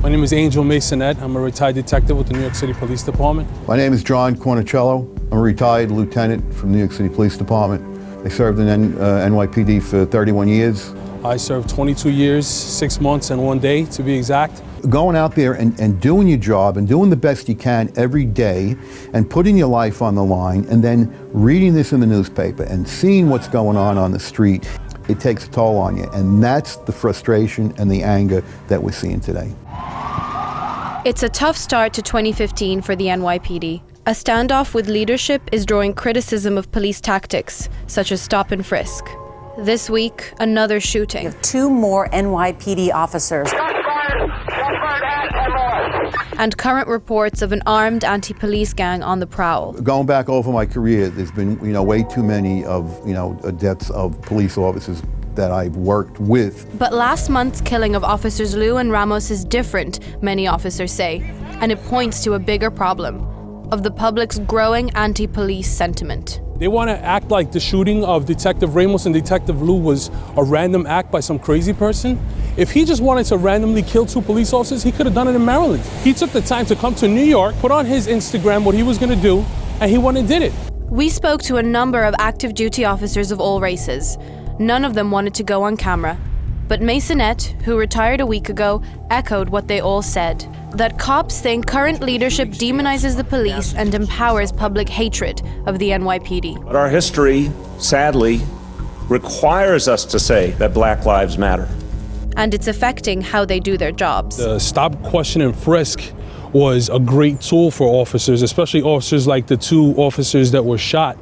My name is Angel Masonette. I'm a retired detective with the New York City Police Department. My name is John Cornicello. I'm a retired lieutenant from the New York City Police Department. I served in NYPD for 31 years. I served 22 years, 6 months, and 1 day, to be exact. Going out there and doing your job and doing the best you can every day and putting your life on the line and then reading this in the newspaper and seeing what's going on the street, it takes a toll on you. And that's the frustration and the anger that we're seeing today. It's a tough start to 2015 for the NYPD. A standoff with leadership is drawing criticism of police tactics, such as stop and frisk. This week, another shooting. You have 2 more NYPD officers. And current reports of an armed anti-police gang on the prowl. Going back over my career, there's been, way too many of, deaths of police officers that I've worked with. But last month's killing of officers Liu and Ramos is different, many officers say, and it points to a bigger problem of the public's growing anti-police sentiment. They want to act like the shooting of Detective Ramos and Detective Liu was a random act by some crazy person. If he just wanted to randomly kill 2 police officers, he could have done it in Maryland. He took the time to come to New York, put on his Instagram what he was going to do, and he went and did it. We spoke to a number of active duty officers of all races. None of them wanted to go on camera. But Masonette, who retired a week ago, echoed what they all said, that cops think current leadership demonizes the police and empowers public hatred of the NYPD. But our history, sadly, requires us to say that Black lives matter. And it's affecting how they do their jobs. The stop, question, and frisk was a great tool for officers, especially officers like the 2 officers that were shot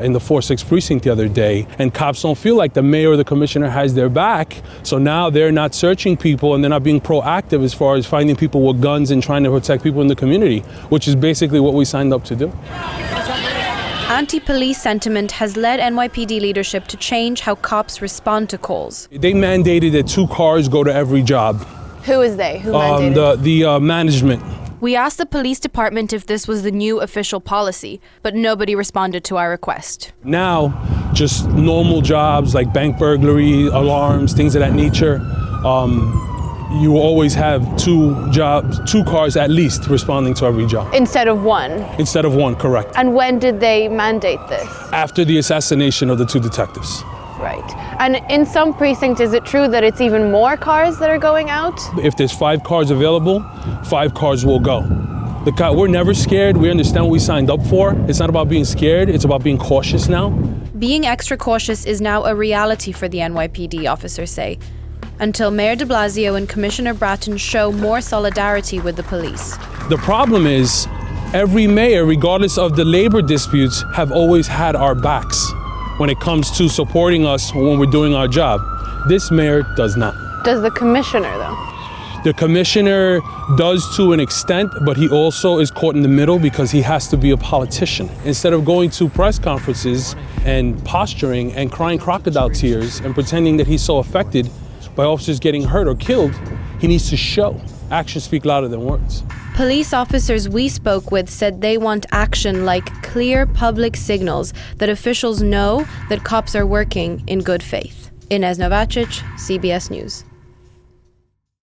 in the 4-6 precinct the other day. And cops don't feel like the mayor or the commissioner has their back. So now they're not searching people and they're not being proactive as far as finding people with guns and trying to protect people in the community, which is basically what we signed up to do. Anti-police sentiment has led NYPD leadership to change how cops respond to calls. They mandated that 2 cars go to every job. Who is they? Who mandated? The management. We asked the police department if this was the new official policy, but nobody responded to our request. Now, just normal jobs like bank burglary, alarms, things of that nature, you always have 2 cars at least responding to every job. Instead of 1? Instead of 1, correct. And when did they mandate this? After the assassination of the 2 detectives. Right. And in some precincts, is it true that it's even more cars that are going out? If there's 5 cars available, 5 cars will go. We're never scared. We understand what we signed up for. It's not about being scared. It's about being cautious now. Being extra cautious is now a reality for the NYPD, officers say, until Mayor de Blasio and Commissioner Bratton show more solidarity with the police. The problem is, every mayor, regardless of the labor disputes, have always had our backs when it comes to supporting us when we're doing our job. This mayor does not. Does the commissioner, though? The commissioner does to an extent, but he also is caught in the middle because he has to be a politician. Instead of going to press conferences and posturing and crying crocodile tears and pretending that he's so affected by officers getting hurt or killed, he needs to show. Actions speak louder than words. Police officers we spoke with said they want action like clear public signals that officials know that cops are working in good faith. Inez Novacic, CBS News.